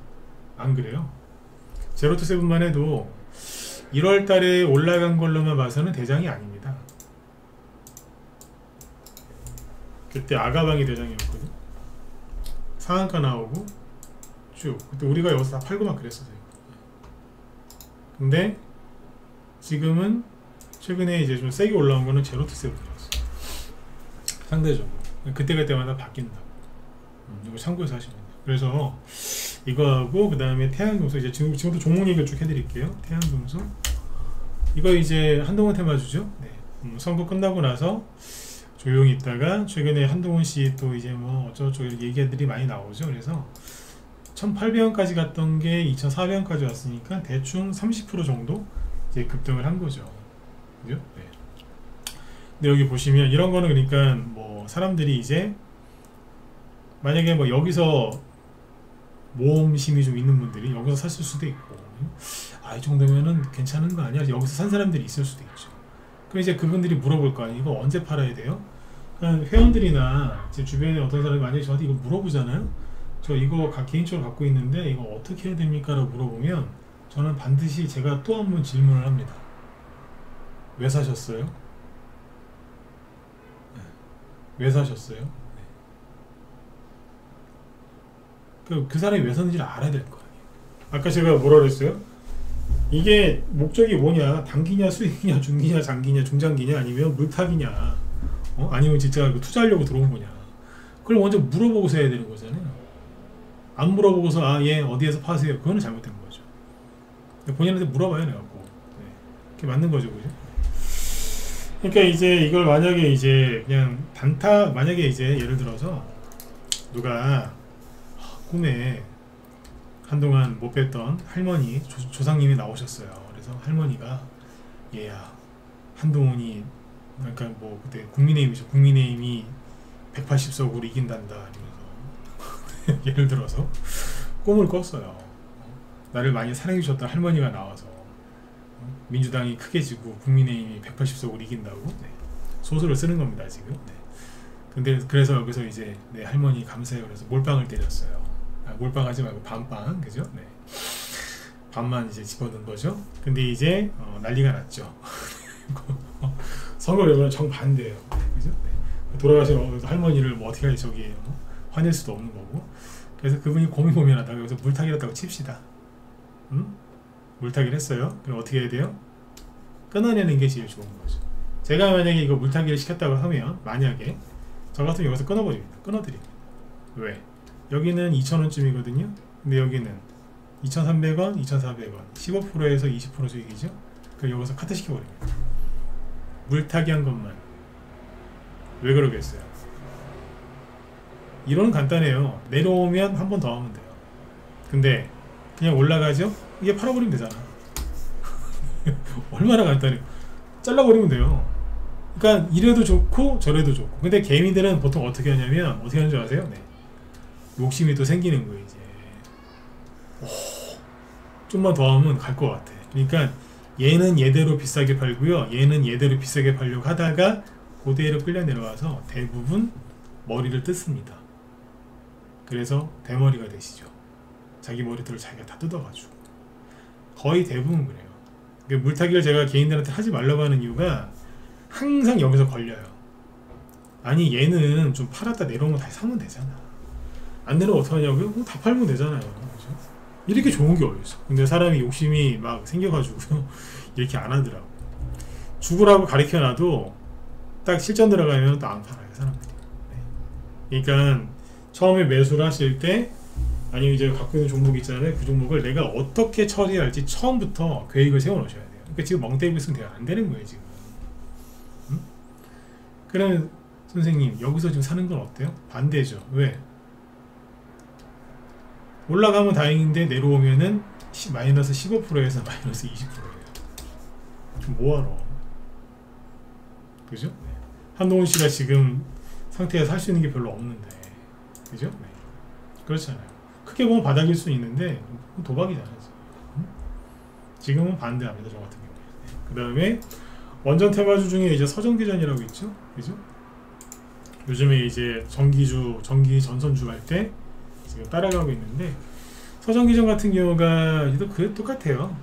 안 그래요. 제로투세븐만 해도 1월 달에 올라간 걸로만 봐서는 대장이 아닙니다. 그때 아가방이 대장이었거든. 상한가 나오고 쭉. 그때 우리가 여기서 다 팔고 막 그랬었어요. 근데 지금은 최근에 이제 좀 세게 올라온 거는 제로투세븐이었어. 상대적으로. 그때마다 바뀐다. 이거 참고해서 하시면 돼요. 그래서 이거하고 그 다음에 태양금속 이제 지금부터 종목 얘기를 쭉 해드릴게요. 태양금속 이거 이제 한동훈 테마주죠. 네. 선거 끝나고 나서 조용히 있다가 최근에 한동훈 씨 또 이제 뭐 어쩌고저쩌고 얘기들이 많이 나오죠. 그래서 1800원까지 갔던 게 2400원까지 왔으니까 대충 30% 정도 이제 급등을 한 거죠. 그죠? 네. 근데 여기 보시면 이런 거는 그러니까 뭐 사람들이 이제 만약에 뭐 여기서 모험심이 좀 있는 분들이 여기서 샀을 수도 있고, 이 정도면은 괜찮은 거 아니야? 여기서 산 사람들이 있을 수도 있죠. 그럼 이제 그분들이 물어볼 거 아니에요? 이거 언제 팔아야 돼요? 그러니까 회원들이나 제 주변에 어떤 사람이 만약에 저한테 이거 물어보잖아요. 저 이거 개인적으로 갖고 있는데 이거 어떻게 해야 됩니까? 라고 물어보면 저는 반드시 제가 또 한 번 질문을 합니다. 왜 사셨어요? 네. 왜 사셨어요? 네. 그 사람이 왜 샀는지를 알아야 될 거 아니에요. 아까 제가 뭐라 그랬어요? 이게 목적이 뭐냐? 단기냐, 수익이냐, 중기냐, 장기냐, 중장기냐, 아니면 물타기냐, 아니면 진짜 투자하려고 들어온 거냐? 그걸 먼저 물어보고서 해야 되는 거잖아요. 안 물어보고서 예 어디에서 파세요? 그거는 잘못된 거죠. 본인한테 물어봐야 돼갖고 네. 그게 맞는 거죠, 그죠? 그러니까 이제 이걸 만약에 이제 그냥 만약에 이제 예를 들어서 누가 꿈에 한동안 못 뵀던 할머니 조상님이 나오셨어요. 그래서 할머니가 얘야 한동훈이 그러니까 뭐 그때 국민의힘이죠. 국민의힘이 180석으로 이긴단다 이러면서 예를 들어서 꿈을 꿨어요. 나를 많이 사랑해 주셨던 할머니가 나와서 민주당이 크게 지고 국민의힘이 180석으로 이긴다고 네. 소설을 쓰는 겁니다 지금. 네. 근데 그래서 여기서 이제 네, 할머니 감사해요. 그래서 몰빵을 때렸어요. 몰빵하지 말고 반빵, 그죠? 네. 반만 이제 집어넣은 거죠. 근데 이제 난리가 났죠. 선거 결과는 정반대예요. 그죠? 네. 돌아가신 할머니를 뭐 어떻게 하지 저기 화낼 수도 없는 거고. 그래서 그분이 고민고민하다가 여기서 물타기를 했다고 칩시다. 물타기를 했어요. 그럼 어떻게 해야 돼요? 끊어내는 게 제일 좋은 거죠. 제가 만약에 이거 물타기를 시켰다고 하면 만약에 저 같으면 여기서 끊어버립니다. 끊어드립니다. 왜? 여기는 2,000원쯤이거든요. 근데 여기는 2,300원, 2,400원 15%에서 20% 수익이죠. 그럼 여기서 카트 시켜버립니다. 물타기 한 것만. 왜 그러겠어요? 이론은 간단해요. 내려오면 한 번 더 하면 돼요. 근데 그냥 올라가죠? 이게 팔아버리면 되잖아. 얼마나 간단해요. 잘라버리면 돼요. 그러니까 이래도 좋고 저래도 좋고. 근데 개미들은 보통 어떻게 하냐면 어떻게 하는 줄 아세요? 네. 욕심이 또 생기는 거예요. 이제 좀만 더 하면 갈 것 같아. 그러니까 얘는 얘대로 비싸게 팔고요, 얘는 얘대로 비싸게 팔려고 하다가 그대로 끌려 내려와서 대부분 머리를 뜯습니다. 그래서 대머리가 되시죠. 자기 머리털을 자기가 다 뜯어가지고. 거의 대부분 그래요. 그러니까 물타기를 제가 개인들한테 하지 말라고 하는 이유가 항상 여기서 걸려요. 아니 얘는 좀 팔았다 내려오면 다시 사면 되잖아. 안 내려오면 어떡하냐고요? 다 팔면 되잖아요. 그죠? 이렇게 좋은 게 어딨어. 근데 사람이 욕심이 막 생겨가지고 이렇게 안 하더라고. 죽으라고 가르쳐놔도 딱 실전 들어가면 또 안 팔아요, 사람들이. 네. 그러니까 처음에 매수를 하실 때, 아니면 이제 갖고 있는 종목 있잖아요. 그 종목을 내가 어떻게 처리할지 처음부터 계획을 세워 놓으셔야 돼요. 그러니까 지금 멍 때리고 있으면 안 되는 거예요, 지금. 그러면 선생님 여기서 지금 사는 건 어때요? 반대죠. 왜? 올라가면 다행인데 내려오면은 마이너스 15%에서 마이너스 20%예요. 좀 뭐하러? 그죠? 네. 한동훈 씨가 지금 상태에서 살 수 있는 게 별로 없는데, 그죠? 네. 그렇잖아요. 크게 보면 바닥일 수 있는데 도박이잖아요. 지금은 반대합니다, 저 같은 경우에. 네. 그 다음에 원전 테마주 중에 이제 서정기전이라고 있죠, 그죠? 요즘에 이제 전기 전선주 할 때 지금 따라가고 있는데, 서정기전 같은 경우가 그게 똑같아요.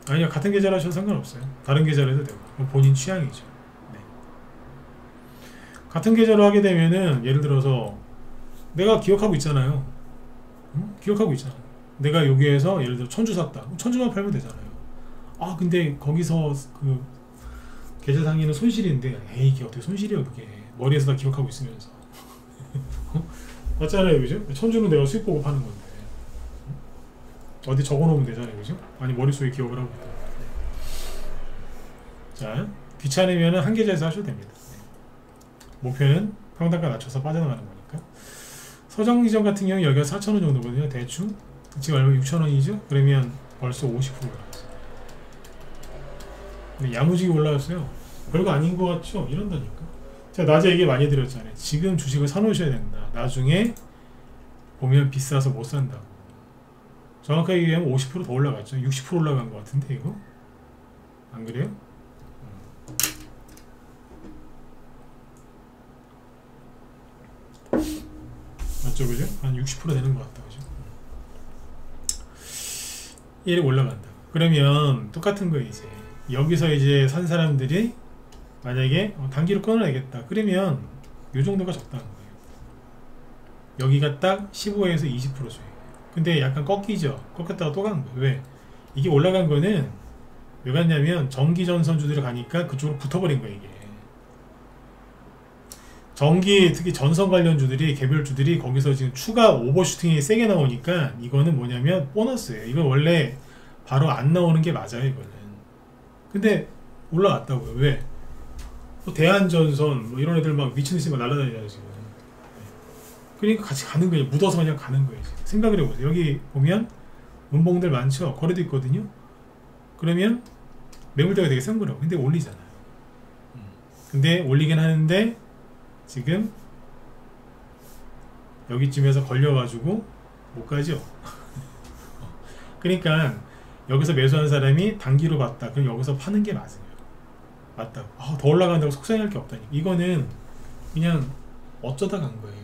아니요, 같은 계좌로 하셔도 상관없어요. 다른 계좌로 해도 되고, 본인 취향이죠. 네. 같은 계좌로 하게 되면은 예를 들어서 내가 기억하고 있잖아요. 기억하고 있잖아. 내가 여기에서 예를 들어 천주 샀다. 천주만 팔면 되잖아요. 아 근데 거기서 그 계좌상에는 손실인데, 에이 이게 어떻게 손실이야 그게. 머리에서 다 기억하고 있으면서. 맞잖아요, 그죠? 천주는 내가 수익 보고 파는 건데 어디 적어놓으면 되잖아요, 그죠? 아니 머릿속에 기억을 하고 있다. 자, 귀찮으면 한 계좌에서 하셔도 됩니다. 목표는 평단가 낮춰서 빠져나가는 거니까. 서정기전 같은 경우 여기가 4,000원 정도거든요, 대충. 지금 얼마? 6,000원이죠? 그러면 벌써 50% 올라갔어요. 근데 야무지게 올라왔어요. 별거 아닌 것 같죠? 이런다니까. 제가 낮에 얘기 많이 드렸잖아요. 지금 주식을 사놓으셔야 된다. 나중에 보면 비싸서 못 산다고. 정확하게 얘기하면 50% 더 올라갔죠. 60% 올라간 것 같은데 이거? 안 그래요? 맞죠, 그죠? 한 60% 되는 것 같다, 그죠? 얘를 올라간다. 그러면 똑같은 거예요. 이제 여기서 이제 산 사람들이 만약에 단기로 끊어내겠다. 그러면 이 정도가 적당한 거예요. 여기가 딱 15에서 20% 수익. 근데 약간 꺾이죠. 꺾였다가 또 간 거예요. 왜? 이게 올라간 거는 왜 갔냐면 전기전선주들이 가니까 그쪽으로 붙어버린 거예요. 이게 전기, 특히 전선 관련주들이, 개별주들이 거기서 지금 추가 오버슈팅이 세게 나오니까 이거는 뭐냐면 보너스예요. 이건 원래 바로 안 나오는 게 맞아요, 이거는. 근데 올라갔다고요. 왜? 뭐 대한전선 뭐 이런 애들 막 미친듯이 막 날아다니잖아요, 지금. 그러니까 같이 가는 거예요. 묻어서 그냥 가는 거예요. 생각을 해보세요. 여기 보면 은봉들 많죠? 거래도 있거든요? 그러면 매물대가 되게 싼 거라고. 근데 올리잖아요. 근데 올리긴 하는데 지금 여기쯤에서 걸려가지고 못 가죠. 그러니까 여기서 매수한 사람이 단기로 봤다. 그럼 여기서 파는 게 맞아요. 맞다고. 아, 더 올라간다고 속상할 게 없다니. 이거는 그냥 어쩌다 간 거예요.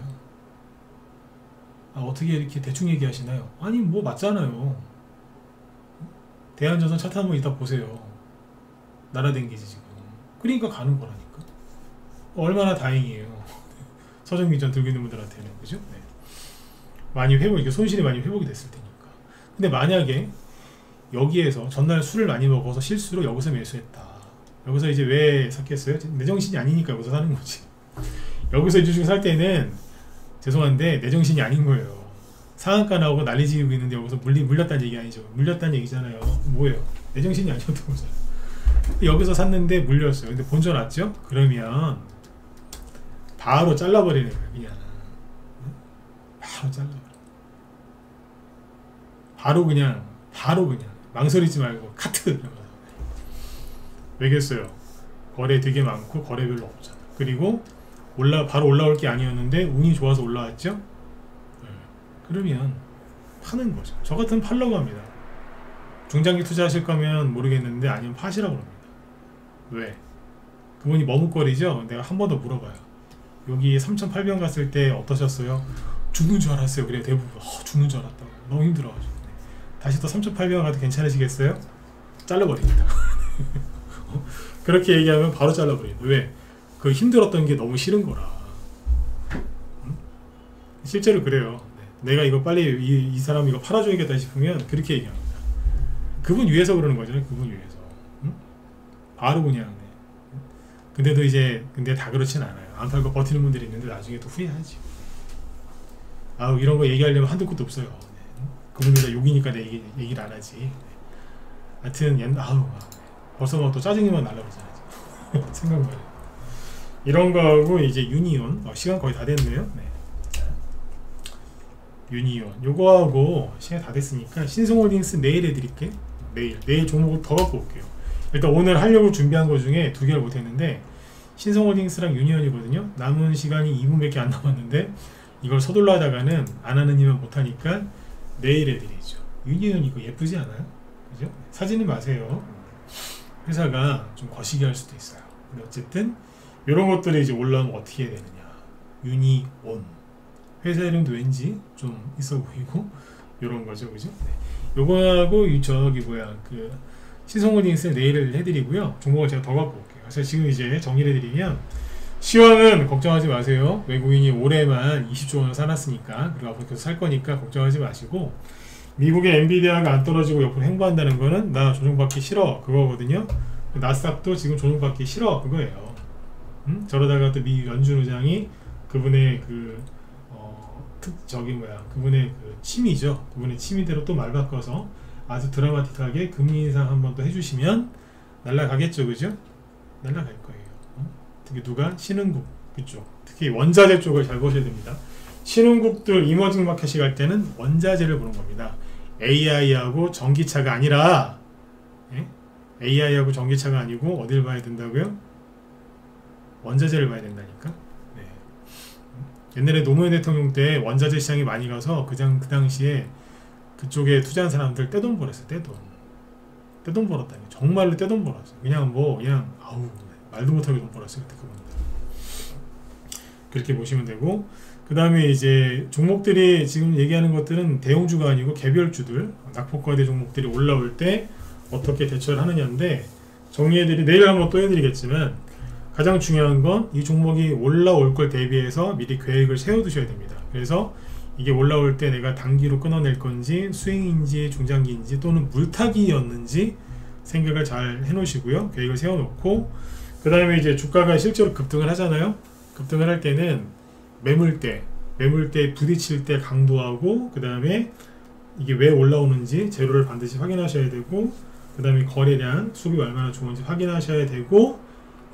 아, 어떻게 이렇게 대충 얘기하시나요? 아니 뭐 맞잖아요. 대한전선 차 타는 거 이따 보세요. 날아댕기지 지금. 그러니까 가는 거라니까. 얼마나 다행이에요. 서정기전 들고 있는 분들한테는. 그죠? 네. 많이 이게 손실이 많이 회복이 됐을 테니까. 근데 만약에 여기에서 전날 술을 많이 먹어서 실수로 여기서 매수했다. 여기서 이제 왜 샀겠어요? 내 정신이 아니니까 여기서 사는 거지. 여기서 이 주식 살 때는 죄송한데 내 정신이 아닌 거예요. 상한가 나오고 난리 지르고 있는데 여기서 물렸다는 얘기 아니죠. 물렸다는 얘기잖아요. 뭐예요? 내 정신이 아니었던 거잖아요. 여기서 샀는데 물렸어요. 근데 본전 왔죠? 그러면 바로 잘라버리는 거예요. 그냥 바로 잘라버려. 바로 그냥 망설이지 말고 카트 이러면서. 왜겠어요? 거래 되게 많고 거래 별로 없잖아. 그리고 바로 올라올 게 아니었는데 운이 좋아서 올라왔죠? 네. 그러면 파는 거죠. 저 같으면 팔려고 합니다. 중장기 투자하실 거면 모르겠는데 아니면 파시라고 합니다. 왜? 그분이 머뭇거리죠? 내가 한 번 더 물어봐요. 여기 3,800원 갔을 때 어떠셨어요? 죽는 줄 알았어요. 그래 대부분 죽는 줄 알았다고. 너무 힘들어가지고. 다시 또 3,800원 가도 괜찮으시겠어요? 잘라버립니다. 그렇게 얘기하면 바로 잘라버립니다. 왜? 그 힘들었던 게 너무 싫은 거라. 응? 실제로 그래요. 네. 내가 이거 빨리 이 사람 이거 팔아줘야겠다 싶으면 그렇게 얘기합니다. 그분 위해서 그러는 거잖아요. 그분 위해서. 응? 바로 그냥. 네. 근데 다 그렇진 않아요. 안 팔고 버티는 분들이 있는데 나중에 또 후회하지. 아우 이런 거 얘기하려면 한두 끝도 없어요. 네. 그분들 욕이니까 내 얘기를 안 하지. 네. 하여튼 벌써 뭐 또 짜증이만 날라오잖아요. 생각만 해요. 이런 거하고 이제 유니온 시간 거의 다 됐네요. 네. 유니온 요거하고 시간 다 됐으니까 신성홀딩스 내일 해드릴게. 내일 종목을 더 갖고 올게요. 일단 오늘 하려고 준비한 거 중에 2개를 못했는데 신성홀딩스랑 유니온이거든요. 남은 시간이 2분밖에 안 남았는데 이걸 서둘러 하다가는 안 하는 이면 못하니까 내일 해드리죠. 유니온 이거 예쁘지 않아요? 그죠? 사지는 마세요. 회사가 좀 거시기 할 수도 있어요. 근데 어쨌든 이런 것들이 이제 올라오면 어떻게 해야 되느냐. 유니온 회사 이름도 왠지 좀 있어 보이고 이런 거죠. 그죠? 네. 요거하고 그 신성홀딩스 내일을 해드리고요. 종목을 제가 더 갖고 올게요. 그래서 지금 이제 정리를 해드리면 시황은 걱정하지 마세요. 외국인이 올해만 20조 원을 사놨으니까 그리고 앞으로 계속 살 거니까 걱정하지 마시고 미국의 엔비디아가 안 떨어지고 옆으로 횡보한다는 거는 나 조정받기 싫어 그거거든요. 나스닥도 지금 조정받기 싫어 그거예요. 저러다가 또 미 연준 의장이 그분의 그분의 그 취미죠. 그분의 취미대로 또 말 바꿔서 아주 드라마틱하게 금리 인상 한 번 더 해주시면 날라가겠죠. 그죠? 날라갈 거예요. 특히 누가? 신흥국 그쪽 특히 원자재 쪽을 잘 보셔야 됩니다. 신흥국들 이머징 마켓이 갈 때는 원자재를 보는 겁니다. AI하고 전기차가 아니라 AI하고 전기차가 아니고 어딜 봐야 된다고요? 원자재를 봐야 된다니까. 네. 옛날에 노무현 대통령 때 원자재 시장이 많이 가서 그 당시에 그쪽에 투자한 사람들 떼돈 벌었어요. 떼돈 벌었다니. 정말로 떼돈 벌었어요. 그냥 말도 못하게 돈 벌었어요. 그때 그분들. 그렇게 보시면 되고 그 다음에 이제 종목들이 지금 얘기하는 것들은 대형주가 아니고 개별주들 낙폭과대 종목들이 올라올 때 어떻게 대처를 하느냐인데 정리해드리 내일 한번 또 해드리겠지만 가장 중요한 건 이 종목이 올라올 걸 대비해서 미리 계획을 세워두셔야 됩니다. 그래서 이게 올라올 때 내가 단기로 끊어낼 건지 스윙인지 중장기인지 또는 물타기였는지 생각을 잘 해놓으시고요. 계획을 세워놓고 그 다음에 이제 주가가 실제로 급등을 하잖아요. 급등을 할 때는 매물대 부딪힐 때 강도하고 그 다음에 이게 왜 올라오는지 재료를 반드시 확인하셔야 되고 그 다음에 거래량 수급이 얼마나 좋은지 확인하셔야 되고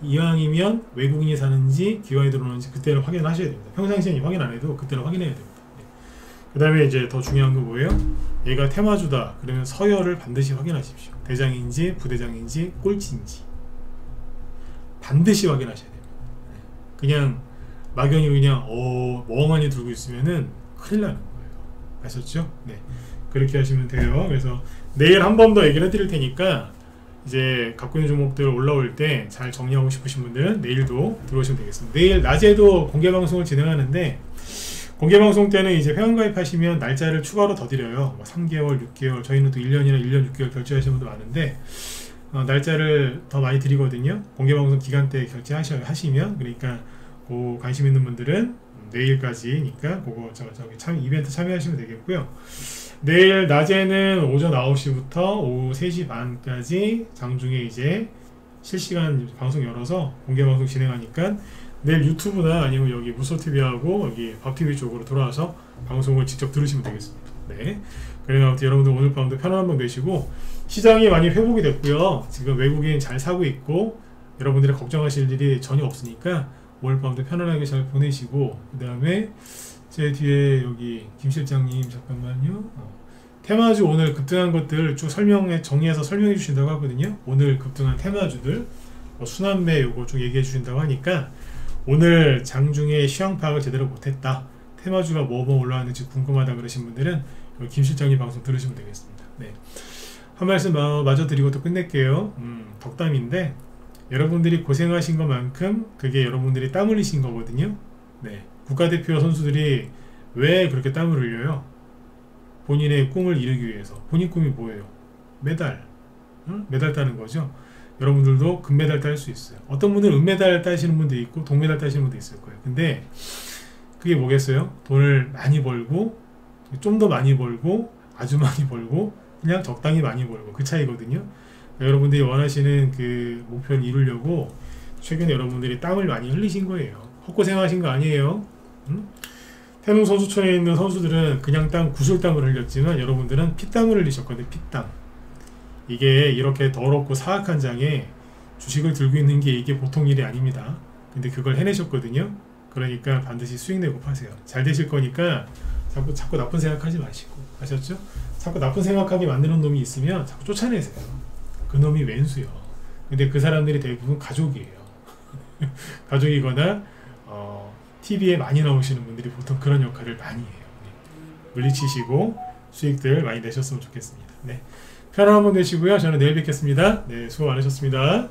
이왕이면 외국인이 사는지 기관이 들어오는지 그때는 확인하셔야 됩니다. 평상시에 확인 안 해도 그때는 확인해야 됩니다. 그 다음에 이제 더 중요한 거 뭐예요? 얘가 테마주다 그러면 서열을 반드시 확인하십시오. 대장인지 부대장인지 꼴찌인지 반드시 확인하셔야 됩니다. 그냥 막연히 그냥 멍하니 들고 있으면은 큰일 나는 거예요. 아셨죠? 네. 그렇게 하시면 돼요. 그래서 내일 한 번 더 얘기를 해드릴 테니까 이제 갖고 있는 종목들 올라올 때 잘 정리하고 싶으신 분들은 내일도 들어오시면 되겠습니다. 내일 낮에도 공개방송을 진행하는데 공개방송 때는 이제 회원가입하시면 날짜를 추가로 더 드려요. 3개월, 6개월 저희는 또 1년이나 1년 6개월 결제하시는 분도 많은데 날짜를 더 많이 드리거든요. 공개방송 기간 때 결제하시면. 그러니까 그 관심 있는 분들은 내일까지니까 그거 이벤트 참여하시면 되겠고요. 내일 낮에는 오전 9시부터 오후 3시 반까지 장중에 이제 실시간 방송 열어서 공개방송 진행하니까 내일 유튜브나 아니면 여기 무소TV하고 여기 밥TV 쪽으로 들어와서 방송을 직접 들으시면 되겠습니다. 네. 그래서 아무튼 여러분들 오늘 밤도 편안한 밤 되시고, 시장이 많이 회복이 됐고요. 지금 외국인 잘 사고 있고 여러분들이 걱정하실 일이 전혀 없으니까 오늘 밤도 편안하게 잘 보내시고, 그 다음에 제 뒤에 여기 김 실장님 잠깐만요. 테마주 오늘 급등한 것들 쭉 정리해서 설명해 주신다고 하거든요. 오늘 급등한 테마주들 순환매 요거 쭉 얘기해 주신다고 하니까, 오늘 장중에 시황 파악을 제대로 못했다, 테마주가 뭐 올라왔는지 궁금하다 그러신 분들은 김 실장님 방송 들으시면 되겠습니다. 네. 한 말씀 마저 드리고 또 끝낼게요. 덕담인데, 여러분들이 고생하신 것만큼 그게 여러분들이 땀 흘리신 거거든요. 네. 국가대표 선수들이 왜 그렇게 땀을 흘려요? 본인의 꿈을 이루기 위해서. 본인 꿈이 뭐예요? 메달. 메달 따는 거죠. 여러분들도 금메달 딸 수 있어요. 어떤 분들은 은메달 따시는 분도 있고 동메달 따시는 분도 있을 거예요. 근데 그게 뭐겠어요? 돈을 많이 벌고, 좀 더 많이 벌고, 아주 많이 벌고, 그냥 적당히 많이 벌고, 그 차이거든요. 여러분들이 원하시는 그 목표를 이루려고 최근에 여러분들이 땀을 많이 흘리신 거예요. 헛고생하신 거 아니에요. 태릉 선수촌에 있는 선수들은 그냥 구슬땀을 흘렸지만 여러분들은 피땀을 흘리셨거든요. 피땀. 이게 이렇게 더럽고 사악한 장에 주식을 들고 있는 게 이게 보통 일이 아닙니다. 근데 그걸 해내셨거든요. 그러니까 반드시 수익 내고 파세요. 잘 되실 거니까 자꾸 나쁜 생각하지 마시고. 아셨죠? 자꾸 나쁜 생각하게 만드는 놈이 있으면 자꾸 쫓아내세요. 그 놈이 왼수요. 근데 그 사람들이 대부분 가족이에요. 가족이거나 TV에 많이 나오시는 분들이 보통 그런 역할을 많이 해요. 네. 물리치시고 수익들 많이 내셨으면 좋겠습니다. 네. 편안한 밤 되시고요. 저는 내일 뵙겠습니다. 네, 수고 많으셨습니다.